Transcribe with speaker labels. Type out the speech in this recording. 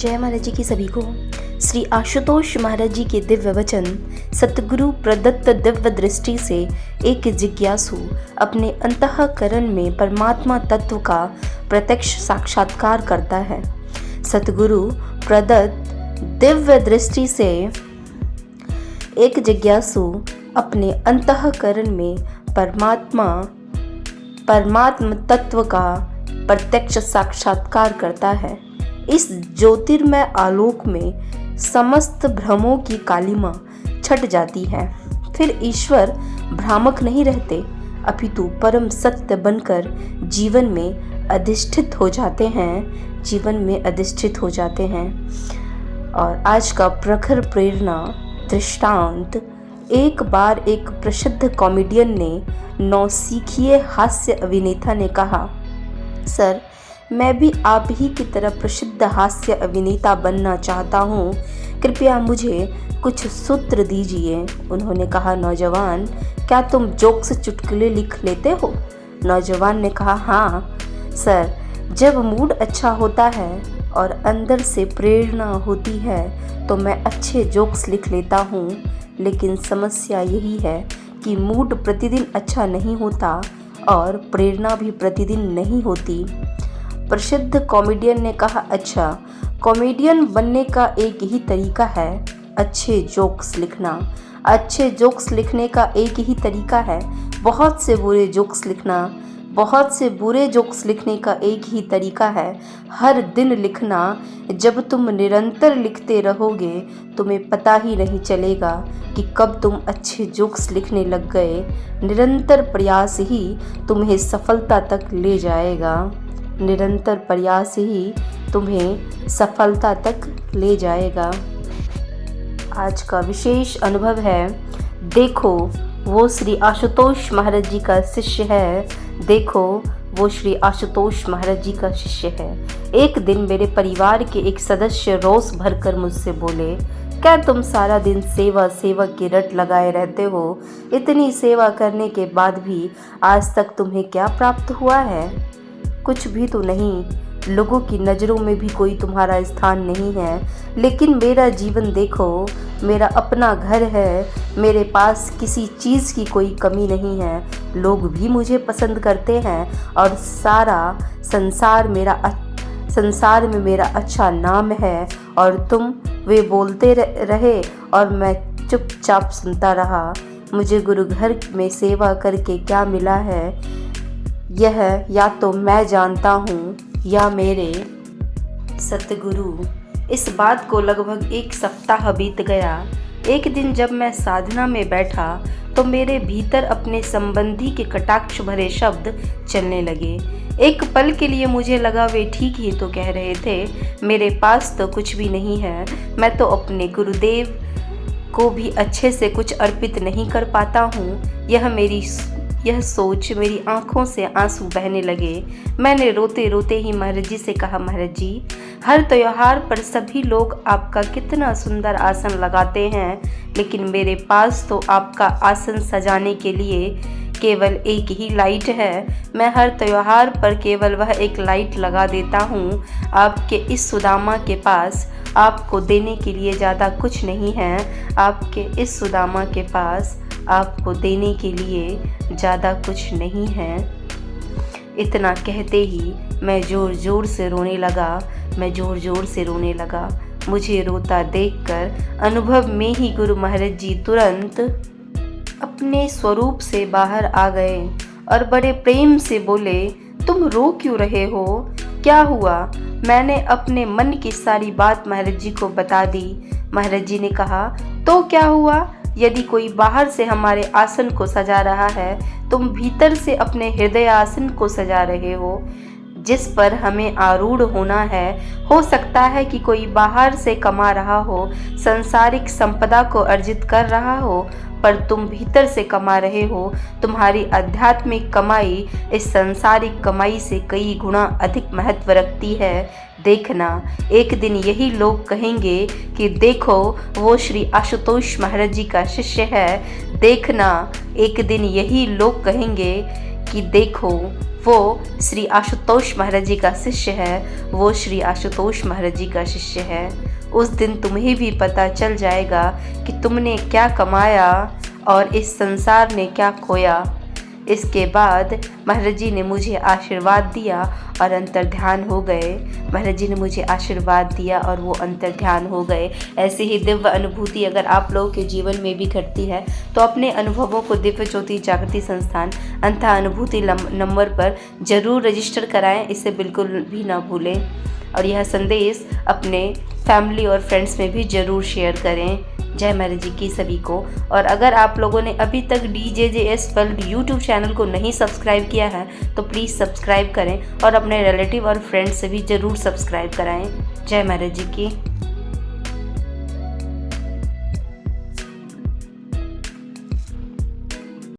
Speaker 1: जय महाराज जी की सभी को। श्री आशुतोष महाराज जी के दिव्य वचन सतगुरु प्रदत्त दिव्य दृष्टि से एक जिज्ञासु अपने अंतःकरण में परमात्मा तत्व का प्रत्यक्ष साक्षात्कार करता है। सतगुरु प्रदत्त दिव्य दृष्टि से एक जिज्ञासु अपने अंतःकरण में परमात्म तत्व का प्रत्यक्ष साक्षात्कार करता है। इस ज्योतिर्मय आलोक में समस्त भ्रमों की कालिमा छट जाती है। फिर ईश्वर भ्रामक नहीं रहते, अपितु परम सत्य बनकर जीवन में अधिष्ठित हो जाते हैं। और आज का प्रखर प्रेरणा दृष्टांत, एक बार एक प्रसिद्ध कॉमेडियन ने नौसिखिए हास्य अभिनेता ने कहा, सर मैं भी आप ही की तरह प्रसिद्ध हास्य अभिनेता बनना चाहता हूँ, कृपया मुझे कुछ सूत्र दीजिए। उन्होंने कहा, नौजवान क्या तुम जोक्स चुटकुले लिख लेते हो? नौजवान ने कहा, हाँ सर, जब मूड अच्छा होता है और अंदर से प्रेरणा होती है तो मैं अच्छे जोक्स लिख लेता हूँ, लेकिन समस्या यही है कि मूड प्रतिदिन अच्छा नहीं होता और प्रेरणा भी प्रतिदिन नहीं होती। प्रसिद्ध कॉमेडियन ने कहा, अच्छा, कॉमेडियन बनने का एक ही तरीका है, अच्छे जोक्स लिखना। अच्छे जोक्स लिखने का एक ही तरीका है बहुत से बुरे जोक्स लिखना। बहुत से बुरे जोक्स लिखने का एक ही तरीका है हर दिन लिखना। जब तुम निरंतर लिखते रहोगे तुम्हें पता ही नहीं चलेगा कि कब तुम अच्छे जोक्स लिखने लग गए। निरंतर प्रयास ही तुम्हें सफलता तक ले जाएगा। निरंतर प्रयास ही तुम्हें सफलता तक ले जाएगा। आज का विशेष अनुभव है, देखो वो श्री आशुतोष महाराज जी का शिष्य है। देखो वो श्री आशुतोष महाराज जी का शिष्य है। एक दिन मेरे परिवार के एक सदस्य रोष भरकर मुझसे बोले, क्या तुम सारा दिन सेवा की रट लगाए रहते हो? इतनी सेवा करने के बाद भी आज तक तुम्हें क्या प्राप्त हुआ है? कुछ भी तो नहीं। लोगों की नज़रों में भी कोई तुम्हारा स्थान नहीं है। लेकिन मेरा जीवन देखो, मेरा अपना घर है, मेरे पास किसी चीज़ की कोई कमी नहीं है। लोग भी मुझे पसंद करते हैं और सारा संसार में मेरा अच्छा नाम है। और तुम वे बोलते रहे और मैं चुपचाप सुनता रहा। मुझे गुरु घर में सेवा करके क्या मिला है, यह या तो मैं जानता हूँ या मेरे सतगुरु। इस बात को लगभग एक सप्ताह बीत गया। एक दिन जब मैं साधना में बैठा तो मेरे भीतर अपने संबंधी के कटाक्ष भरे शब्द चलने लगे। एक पल के लिए मुझे लगा वे ठीक ही तो कह रहे थे। मेरे पास तो कुछ भी नहीं है, मैं तो अपने गुरुदेव को भी अच्छे से कुछ अर्पित नहीं कर पाता हूँ। यह सोच मेरी आंखों से आंसू बहने लगे। मैंने रोते रोते ही महाराज जी से कहा, महाराज जी, हर त्योहार पर सभी लोग आपका कितना सुंदर आसन लगाते हैं, लेकिन मेरे पास तो आपका आसन सजाने के लिए केवल एक ही लाइट है। मैं हर त्योहार पर केवल वह एक लाइट लगा देता हूँ। आपके इस सुदामा के पास आपको देने के लिए ज़्यादा कुछ नहीं है। आपके इस सुदामा के पास आपको देने के लिए ज़्यादा कुछ नहीं है। इतना कहते ही मैं ज़ोर ज़ोर से रोने लगा। मुझे रोता देखकर अनुभव में ही गुरु महाराज जी तुरंत अपने स्वरूप से बाहर आ गए और बड़े प्रेम से बोले, तुम रो क्यों रहे हो? क्या हुआ? मैंने अपने मन की सारी बात महाराज जी को बता दी। महाराज जी ने कहा, तो क्या हुआ? यदि कोई बाहर से हमारे आसन को सजा रहा है, तुम भीतर से अपने हृदय आसन को सजा रहे हो जिस पर हमें आरूढ़ होना है। हो सकता है कि कोई बाहर से कमा रहा हो, सांसारिक संपदा को अर्जित कर रहा हो, पर तुम भीतर से कमा रहे हो। तुम्हारी आध्यात्मिक कमाई इस सांसारिक कमाई से कई गुना अधिक महत्व रखती है। देखना, एक दिन यही लोग कहेंगे कि देखो वो श्री आशुतोष महाराज जी का शिष्य है। देखना, एक दिन यही लोग कहेंगे कि देखो वो श्री आशुतोष महाराज जी का शिष्य है, वो श्री आशुतोष महाराज जी का शिष्य है। उस दिन तुम्हें भी पता चल जाएगा कि तुमने क्या कमाया और इस संसार ने क्या खोया। इसके बाद महाराज जी ने मुझे आशीर्वाद दिया और अंतर्ध्यान हो गए। महाराज जी ने मुझे आशीर्वाद दिया और वो अंतर्ध्यान हो गए। ऐसी ही दिव्य अनुभूति अगर आप लोगों के जीवन में भी घटती है तो अपने अनुभवों को दिव्य ज्योति जागृति संस्थान अंतः अनुभूति नंबर पर ज़रूर रजिस्टर कराएं, इसे बिल्कुल भी ना भूलें। और यह संदेश अपने फैमिली और फ्रेंड्स में भी ज़रूर शेयर करें। जय महाराज जी की सभी को। और अगर आप लोगों ने अभी तक DJJS वर्ल्ड यूट्यूब चैनल को नहीं सब्सक्राइब किया है तो प्लीज़ सब्सक्राइब करें और अपने रिलेटिव और फ्रेंड्स से भी ज़रूर सब्सक्राइब कराएं। जय महाराज जी की।